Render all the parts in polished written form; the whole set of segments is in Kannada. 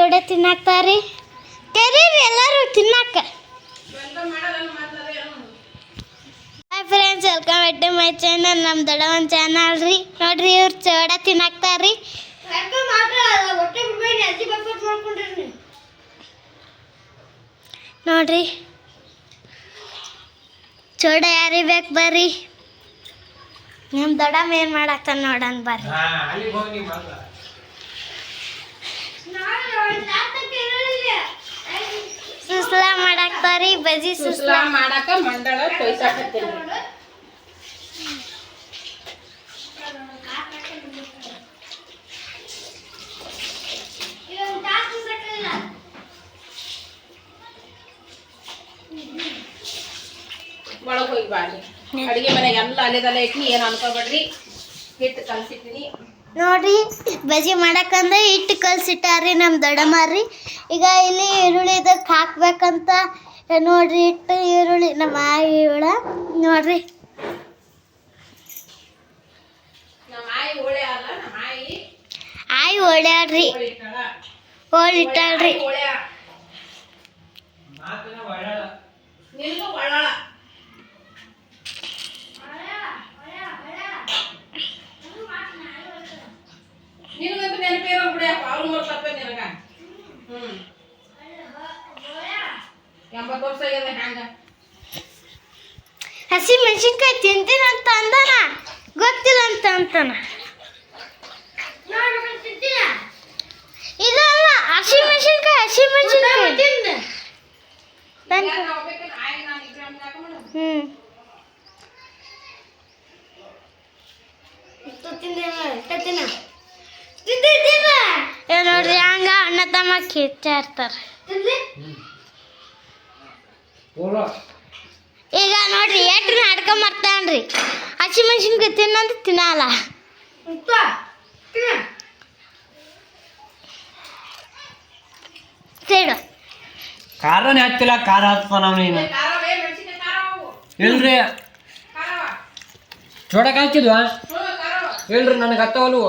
ಚೋಡೆ ತಿನ್ನಾಕ್ತಾರಿ ಕರೀರಿ ಎಲ್ಲರೂ ತಿನ್ನಾಕ. Hi friends, welcome back to my channel. ನಮ್ಮ ದೊಡ್ಡವನ್ ಚಾನಲ್ ರೀ. ನೋಡ್ರಿ ಇವ್ರು ಚೋಡ ತಿನ್ನಾಕ್ತಾರಿ. ನೋಡ್ರಿ ಚೋಡ ಯಾರಿಗೆ ಬೇಕು ಬರ್ರಿ. ನಮ್ಮ ದೊಡ್ಡಮ್ಮ ಏನು ಮಾಡಾಕ್ತಾನ ನೋಡೋಣ ಬರ್ರಿ. ಸುಸ್ಲಾ ಮಾಡಾಕ್ತಾರಿ, ಬಜಿ ಸುಸ್ಲಾ ಮಾಡಾಕ ಮಂಡಳ ತೊಯ್ಸಾಕತ್ತೀನಿ. ಒಳಗೆ ಹೋಗಿ ಬಾರಿ ಅಡಿಗೆ ಮನೆ ಎಲ್ಲ ಅಲೆದಲ್ಲೇ ಇಟ್ಟು ಏನು ಅನ್ಕೋಬೇಡ್ರಿ. ಹಿಟ್ಟು ಕಲ್ಸಿಟ್ಟಿನಿ ನೋಡ್ರಿ. ಬಜಿ ಮಾಡಕ್ಕಂದ್ರೆ ಹಿಟ್ಟು ಕಲ್ಸಿಟ್ಟಾರಿ ನಮ್ಮ ದೊಡ್ಡಮ್ಮಾರಿ. ಈಗ ಇಲ್ಲಿ ಈರುಳ್ಳಿ ಇದಕ್ಕೆ ಹಾಕ್ಬೇಕಂತ ನೋಡ್ರಿ. ಹಿಟ್ಟು ಈರುಳ್ಳಿ ನಮ್ಮ ಈರುಳ್ಳ ನೋಡ್ರಿ. ನಮ್ಮ ಆಯಿ ಓಳೆ ಅಲ್ಲ, ನಮ್ಮ ಆಯಿ ಓಡ್ಯಾಡ್ರಿ, ಓಳಿಟ್ಟಾಳ್ರಿ. ನಿಲ್ಲು ಒಳ್ಳಾಳ ನಿನಗಂತೂ ನೆನಪಿರೋ ಬಿಡಿಯಪ್ಪ, ಅವ್ರು ತಪ್ಪೇ ನಿನಗ. 80 ವರ್ಷ ಆಗ್ಯದ ಹ್ಯಾಂಗ ಹಸಿ ಮೆಣಸಿನ್ಕಾಯಿ ತಿಂತೀನಂತ ಅಂದಾನ, ಗೊತ್ತಿಲ್ಲ ಅಂತ ಅಂತಾನ. ಇದಲ್ಲ ಹಸಿ ಮೆಣಸಿನ್ಕಾಯಿ, ಹಸಿ ಮೆಣಸಿನ್ಕಾಯಿ. ನೋಡ್ರಿ ಹಂಗ ಅಣ್ಣ ತಮ್ಮ ಕಿಚ್ಚಾಡ್ತಾರ. ಈಗ ನೋಡ್ರಿ ಎಟ್ರ ನಾಡ್ಕೊಂಡ್ ಬರ್ತಾನ್ರಿ. ಹಸಿ ಮೆಣಸಿನ್ಕಾಯಿ ತಿನ್ನಂತ ತಿನ್ನಲ್ಲ. ಸೇಡು ಖಾರನೇ ಹತ್ತಿಲ್ಲ, ಖಾರ ಹತ್ತಾನ ನೀನು ಇಲ್ರಿ. ಚೋಡಕ್ ಹಾಕಿದ್ವಾ ಹೇಳ್ರಿ, ನನಗೆ ಹತ್ತವಲ್ವು.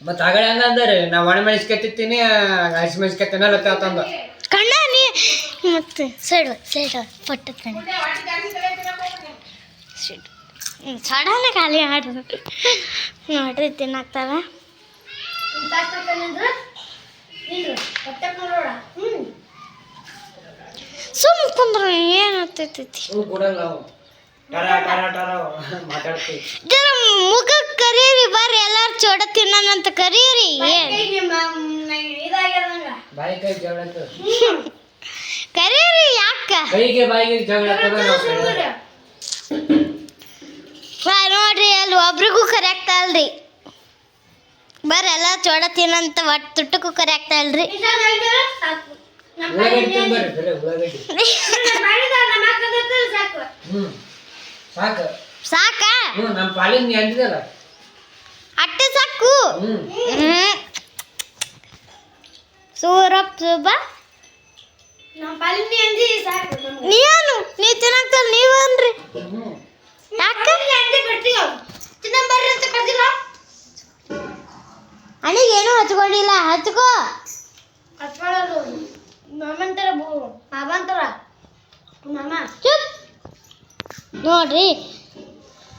ಮತ್ತ ಆಗಡೆ ಹಂಗ ಅಂದಾರೆ ನಾ ಒಣ ಮೆಣಸಿನ್ಕಾಯಿ ತಿಂತೀನಿ, ಹಸಿ ಮೆಣಸಿನ್ಕಾಯಿ ತಿನ್ನಲ್ಲ ತಂದ ಕಣ್ಣ ನೀ ಮತ್ತೆ ಸೇಡು ಸೇಡು ಪಟ್ಟ ಕಣೆ ಸೇಡು ಸಡನ್ಲಿ ಖಾಲಿ ಆಡ್ರಿ. ನೋಡ್ರಿ ತಿನ್ನಾಕ್ತಾವ. ಸುಮ್ ಕುಂದ್ರ ಏನಾಗ್ತೈತಿ. ಜರ ಮುಖ ಕರೀರಿ ಬರ್ರಿ, ಎಲ್ಲಾರು ಚೋಡ ತಿನ್ನಂತ ಕರೀರಿ. ಕರೀರಿ ಯಾಕ ನೋಡ್ರಿ ಅಲ್ಲಿ ಒಬ್ರಿಗೂ ಕರೆಕ್ಟ್ ಅಲ್ರಿ. ಬರ್ರಿ ಎಲ್ಲ ಚೋಡ ತಿನ್ನಂತ ಒಟ್ಟು ತುಟ್ಟಕ್ಕೂ ಕರೆಕ್ಟ್ ಅಲ್ರಿ. ಸಾಕ ಅಟ್ಟೆ ಸಾಕು. ಸೂರಪ್ ಸುಬ ನೀನು ನೀ ತಿನ್ನಾಕ್ತಲ್ಲ ನೀವನ್ರಿ. ಅಣಿಗೆ ಏನೂ ಹಚ್ಕೊಂಡಿಲ್ಲ, ಹಚ್ಕೋ. ಚುಪ್ ನೋಡ್ರಿ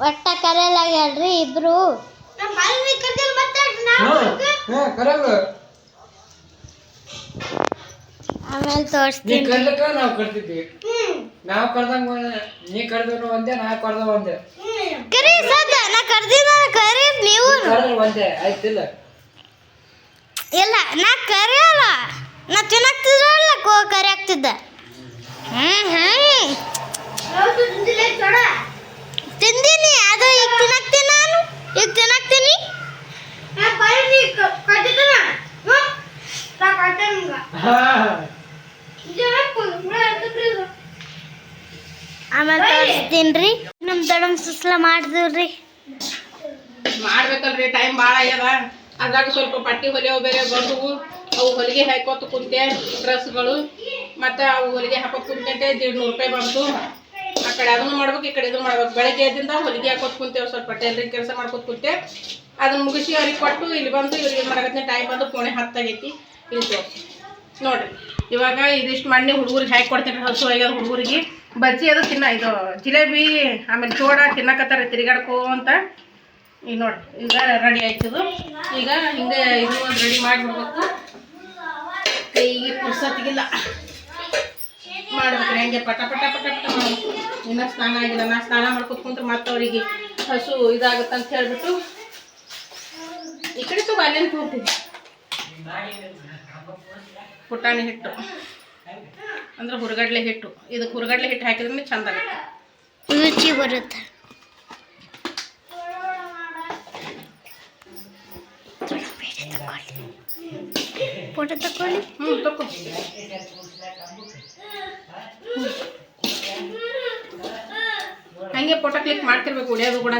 ಒಟ್ಟ ಕರೆಯಲ್ಲಾಗ್ಯಾಳ್ರಿ ಇಬ್ರು. ಆಮೇಲೆ ತೋರಿಸ್ತೀನಿ. ನಾವು ಕರ್ದಂಗ ನೀ ಕರೆದ್ರು ಒಂದೇ, ನಾ ಕರ್ದ ಒಂದೇ. ಕರಿ ಸದ ನಾ ಕರ್ದಿನ ಕರಿ ನೀವು ಒಂದೇ ಆಯ್ತಿಲ್ಲ. ಇಲ್ಲ ನಾ ಕರಿಯಲ್ಲ, ನಾ ತಿನ್ನಾಕ್ತಿದ್ರಲ್ಲ ಕರಿ ಆಗ್ತಿದ್ದ. ತಿಂದೀನಿ, ಅದು ಈಗ ತಿನ್ನಾಕ್ತೀನಿ. ನಾನು ಈಗ ತಿನ್ನಾಕ್ತೀನಿ. ಆಮೇಲೆ ತೋರಿಸ್ತೀನಿ. ನಮ್ಮ ದೊಡ್ಡಮ್ಮ ಸುಸ್ಲ ಮಾಡಿದ್ರಿ. ಮಾಡ್ಬೇಕಲ್ರಿ, ಟೈಮ್ ಭಾಳ ಆಗ್ಯದ. ಅದ್ರಾಗ ಸ್ವಲ್ಪ ಪಟ್ಟಿ ಹೊಲಿಯವು ಬೇರೆ ಬಂದವು, ಅವು ಹೊಲಿಗೆ ಹಾಕೋತ ಕುಂತೆ ಡ್ರೆಸ್ಗಳು. ಮತ್ತು ಅವು ಹೊಲಿಗೆ ಹಾಕೋತ ಕುಂತೆ 150 ರೂಪಾಯಿ ಬಂತು. ಆ ಕಡೆ ಅದನ್ನು ಮಾಡ್ಬೇಕು, ಈ ಕಡೆ ಇದನ್ನು ಮಾಡ್ಬೇಕು. ಬೆಳಗ್ಗೆ ಎದ್ದಿಂದ ಹೊಲಿಗೆ ಹಾಕೋತ ಕುಂತೇವೆ, ಸ್ವಲ್ಪ ಟೈಲರಿಂಗ್ ಕೆಲಸ ಮಾಡ್ಕೋತ ಕುಂತೆ. ಅದನ್ನ ಮುಗಿಸಿ ಅವ್ರಿಗೆ ಕೊಟ್ಟು ಇಲ್ಲಿ ಬಂದು ಇವ್ರಿಗೆ ಏನು ಮಾಡಕತ್ತೀನಿ ಟೈಮ್ ಬಂದು 9:10 ಆಗೈತಿ. ಇಲ್ಲಿ ತೋರಿಸಿ ನೋಡಿರಿ. ಇವಾಗ ಇದಿಷ್ಟು ಮಣ್ಣಿ ಹುಡುಗರಿಗೆ ಹಾಕಿ ಕೊಡ್ತೀನಿ. ಹಸು ಆಗ್ಯದ ಹುಡುಗರಿಗೆ. ಬಜ್ಜಿ ಅದು ಇದು ಜಿಲೇಬಿ ಆಮೇಲೆ ಚೋಡ ತಿನ್ನಕತ್ತಾರೆ ತಿರುಗಾಡ್ಕೋ ಅಂತ. ಈಗ ನೋಡಿ ಈಗ ರೆಡಿ ಆಯ್ತದು. ಈಗ ಹಿಂಗೆ ಇದು ಒಂದು ರೆಡಿ ಮಾಡಿಬಿಡ್ಬೇಕು. ಕೈಗೆ ಪುರ್ಸತ್ತಿಗಿಲ್ಲ ಮಾಡ್ಬೇಕ್ರಿ. ಹಂಗೆ ಪಟ ಪಟ ಪಟ ಪಟ ಮಾಡ್ಬೇಕು. ಇನ್ನೂ ಸ್ನಾನ ಆಗಿಲ್ಲ. ನಾ ಸ್ನಾನ ಮಾಡ್ಕೊತ ಕುಂತ್ರೆ ಮತ್ತೆ ಅವರಿಗೆ ಹಸು ಇದಾಗುತ್ತೆ ಅಂತ ಹೇಳ್ಬಿಟ್ಟು ಈ ಕಡೆ ತಗೋ ಅಲ್ಲೇನು ತೋರ್ತೀವಿ. ಪುಟಾಣಿ ಹಿಟ್ಟು ಅಂದ್ರೆ ಹುರ್ಗಡ್ಲೆ ಹಿಟ್ಟು. ಇದಕ್ಕೆ ಹುರ್ಗಡ್ಲೆ ಹಿಟ್ಟು ಹಾಕಿದ್ರೆ ಚಂದ ಆಗುತ್ತೆ, ರುಚಿ ಬರುತ್ತೆ. ಫೋಟೋ ತಕೊಳ್ಳಿ. ತಗೋ. ಹಂಗೆ ಫೋಟೋ ಕ್ಲಿಕ್ ಮಾಡ್ತಿರ್ಬೇಕು. ಉಳಿಯೋದು ಕೂಡ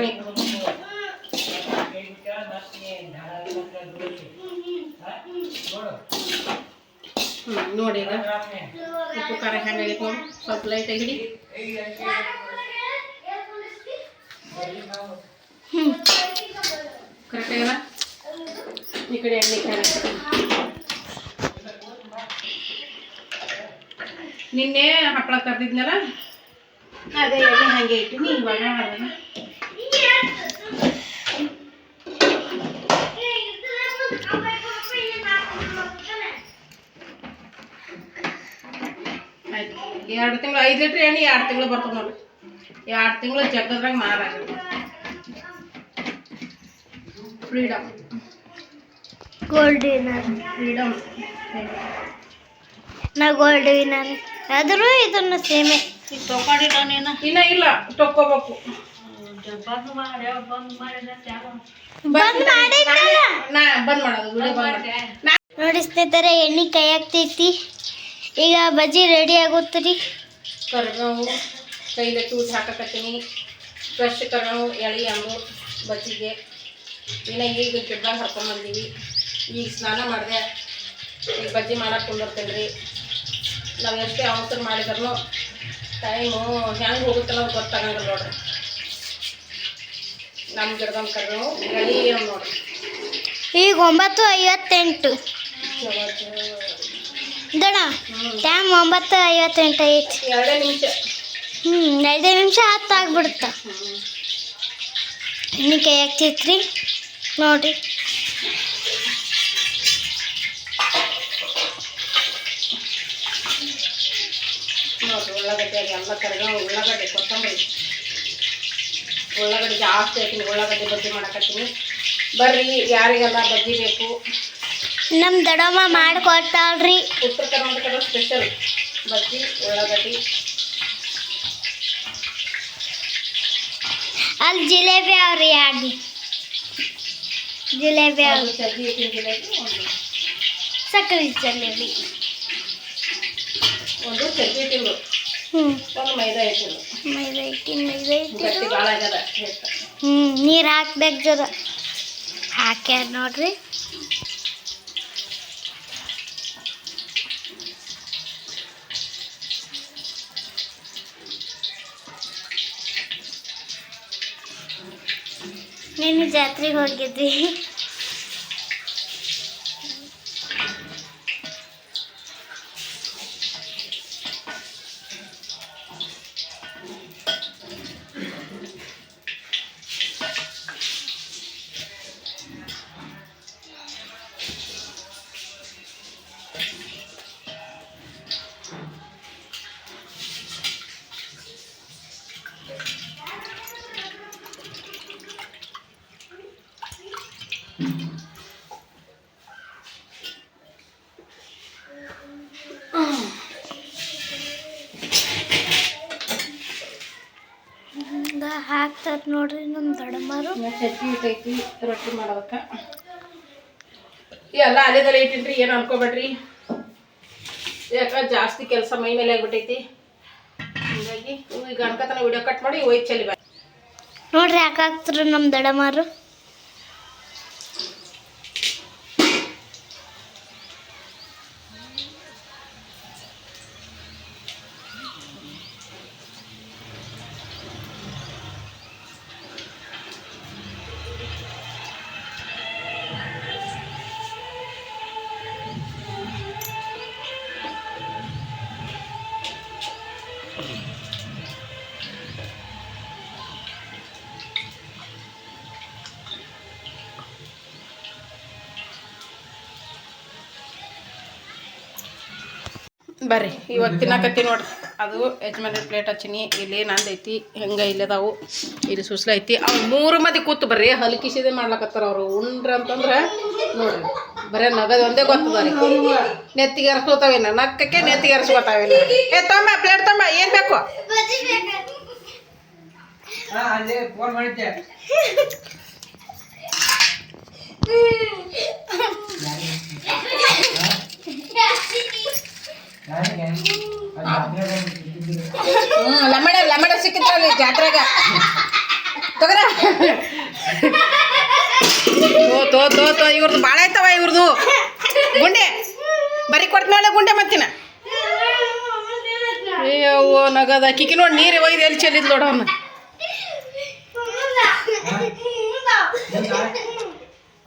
ನೋಡಿ. ಈಗ ಉಪ್ಪು ಖಾರ ಹೆಂಗಾಗೈತೆ ನೋಡಿ. ಸ್ವಲ್ಪ ಲೈಟಾಗಿ ಹಿಡಿ. ಕರೆಕ್ಟ್ ಆಗಲ್ಲ. ಈ ಕಡೆ ಎಣ್ಣೆ ಕಾಯಿ ನಿನ್ನೆ ಹಪ್ಪಳ ಕರ್ದಿದ್ನಲ್ಲ ಅದೇ ಎಣ್ಣೆ ಹಾಗೆ ಇಟ್ಟಿನಿ. ಇವಾಗ ಆಯ್ತು. 2 ತಿಂಗಳು 5 ಲೀಟ್ರ್ ಎಣ್ಣೆ 2 ತಿಂಗಳು ಬರ್ತದೆ ನೋಡ್ರಿ. 2 ತಿಂಗಳು ಜಗ್ಗದ್ರಾಗ ಮಾರಾಗುತ್ತೆ. Freedom gold winner. ಫ್ರೀಡಮ್ ನಾ ಗೋಲ್ಡ್ ವಿನ್ನರ್. ಆದರೂ ಇದನ್ನು ಸೇಮೆ. ಈಗ ತೊಗೊಂಡಿಲ್ಲ ನೀನು? ಇನ್ನೂ ಇಲ್ಲ, ತೊಕ್ಕೋಬೇಕು. ಬಂದ್ ಮಾಡೋದು ನೋಡಿ ಸ್ನೇಹಿತರೆ, ಎಣ್ಣೆ ಕೈ ಆಗ್ತೈತಿ. ಈಗ ಬಜ್ಜಿ ರೆಡಿ ಆಗುತ್ತೀರಿ. ಕರಿಬೇವು ಕೈಗೆ ತೂತು ಹಾಕಕತ್ತೀನಿ. ಫ್ರೆಶ್ ಕರಿಬೇವು ಎಳೆ ಅಂಬು ಬಜ್ಜಿಗೆ. ಇನ್ನು ಈಗ ಗಿಡ್ದಾಗ ಹರ್ಕೊಂಬಂದೀವಿ. ಈಗ ಸ್ನಾನ ಮಾಡಿದೆ. ಈಗ ಬಜ್ಜಿ ಮಾಡಕ್ಕೆ ಕುಂದಿರ್ತೇನೆ ರೀ. ನಾವು ಎಷ್ಟೇ ಅವಸರ ಮಾಡಿದ್ರು ಟೈಮು ಹೆಂಗೆ ಹೋಗುತ್ತಲ್ಲ ಅದು ಗೊತ್ತಾಗಂಗಿಲ್ಲ ನೋಡ್ರಿ. ನಮ್ಮ ಗಿಡದಂಗೆ ಕರಿಬೇವು ಎಳೆ ನೋಡ್ರಿ. ಈಗ 9:58 ದಣ ಟೈಮ್ 9:58 ಐತಿ. 2 ನಿಮಿಷ. 2 ನಿಮಿಷ ಆಗ್ಬಿಡುತ್ತೆ. ಎಣ್ಣೆ ಕೈ ಆಗ್ತೈತ್ರಿ ನೋಡ್ರಿ. ನೋಡ್ರಿ ಉಳ್ಳಾಗಡ್ಡೆ ಎಲ್ಲ ಕರಿಬೇವು ಉಳ್ಳಾಗಡ್ಡೆ ಕೊತ್ತಂಬರಿ ಉಳ್ಳಾಗಡ್ಡೆ ಜಾಸ್ತಿ ಹಾಕಿನಿ. ಉಳ್ಳಾಗಡ್ಡೆ ಬಜ್ಜಿ ಮಾಡಕತ್ತೀನಿ. ಬರ್ರಿ ಯಾರಿಗೆಲ್ಲ ಬಜ್ಜಿ ಬೇಕು. ನಮ್ಮ ದೊಡ್ಡಮ್ಮ ಮಾಡಿಕೊಟ್ಟಾಳ್ರಿ. ಉತ್ತರ ಕರ್ನಾಟಕದ ಸ್ಪೆಷಲ್ ಬಜ್ಜಿ ಉಳ್ಳಾಗಡ್ಡಿ. ಅಲ್ಲಿ ಜಿಲೇಬಿ ಅವ್ರಿ. 2 ಜಿಲೇಬಿ ಅವ್ರಿ. ಸಜ್ಜಿ ಹಿಟ್ಟಿನ ಜಿಲೇಬಿ, ಸಕ್ಕರೆ ಜಿಲೇಬಿ, ಒಂದು ಸಜ್ಜಿ ಹಿಟ್ಟಿಂದು, ಒಂದು ಮೈದಾ ಹಿಟ್ಟಿಂದು. ಮೈದಾ ಹಿಟ್ಟಿನ ಗಟ್ಟಿ ಭಾಳ ಆಗ್ಯದ ಹಿಟ್ಟು. ನೀರು ಹಾಕ್ಬೇಕು ಜರ. ಹಾಕ್ಯಾರ ನೋಡ್ರಿ. ನಿನ್ನೆ ಜಾತ್ರೆಗೆ ಹೋಗಿದ್ವಿ. ಹಾಕ್ತಾರೆ ನೋಡ್ರಿ ನಮ್ಮ ದೊಡ್ಡಮ್ಮರು. ಸಜ್ಜಿ ಹಿಟ್ಟೈತಿ ರೊಟ್ಟಿ ಮಾಡೋದಕ್ಕ. ಎಲ್ಲ ಅಲೆದಲ್ಲೇ ಇಟ್ಟಿನ್ರಿ, ಏನು ಅನ್ಕೋಬೇಡ್ರಿ. ಯಾಕೆ ಜಾಸ್ತಿ ಕೆಲಸ ಮೈ ಮೇಲೆ ಆಗ್ಬಿಟ್ಟೈತಿ. ಹೀಗಾಗಿ ಈಗ ಅನ್ಕತನ ವಿಡಿಯೋ ಕಟ್ ಮಾಡಿ ಒಯ್ದು ಚೆಲ್ಲಿ ಬಾ ನೋಡ್ರಿ ಹಾಕಾಕ್ತಾರೆ ನಮ್ಮ ದೊಡ್ಡಮ್ಮರು. ಬರ್ರಿ ಇವಾಗ ತಿನ್ನಕತ್ತಿ ನೋಡ್ರಿ. ಅದು ಯಜಮಾನ್ರಿ ಪ್ಲೇಟ್ ಹಚ್ಚಿನಿ. ಇಲ್ಲಿ ನಂದೈತಿ ಹೆಂಗೆ ಇಲ್ಲದಾವು. ಇಲ್ಲಿ ಸುಸ್ಲ ಐತಿ. ಅವ್ರು 3 ಮಂದಿ ಕೂತು ಬರ್ರಿ ಹಲ್ಕಿಸಿದೆ ಮಾಡ್ಲಕತ್ತಾರ ಅವರು. ಉಂಡ್ರ ಅಂತಂದ್ರೆ ನೋಡ್ರಿ ಬರೀ ನಗದು ಒಂದೇ ಗೊತ್ತದ ರೀ. ನೆತ್ತಿಗೆ ಎರ್ಸ್ಕೊತಾವೇನ ನಕ್ಕಕ್ಕೆ ನೆತ್ತಿಗೆ ಎರ್ಸ್ಕೊತಾವೇನ. ಏ ತಮ್ಮ ಪ್ಲೇಟ್ ತಮ್ಮ ಏನು ಬೇಕು? ಅಲ್ಲೇ ಫೋನ್ ಮಾಡಿದ್ದೆ. ಲಮಡ ಸಿಕ್ಕಿದ್ರಲ್ಲಿ ಜಾತ್ರೆಗ ತಗರ. ತೋ ಇವ್ರದ್ದು ಭಾಳ ಆಯ್ತವ. ಇವ್ರದ್ದು ಗುಂಡೆ ಬರೀ ಕೊಡ್ತಾಳೆ ಗುಂಡೆ ಮತ್ತಿನ. ಅಯ್ಯವ್ವ ನಗದ ಕಿಕ್ಕಿ ನೋಡಿ ನೀರು ಒಯ್ದು ಎಲ್ಲಿ ಚೆಲ್ಲಿದ್ ನೋಡ ಅವನ್ನ.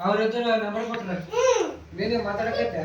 ಅವ್ರ ನಂಬರ್ ಕೊಟ್ರ ಬೇಗ ಮಾತಾಡಕೈತೆ.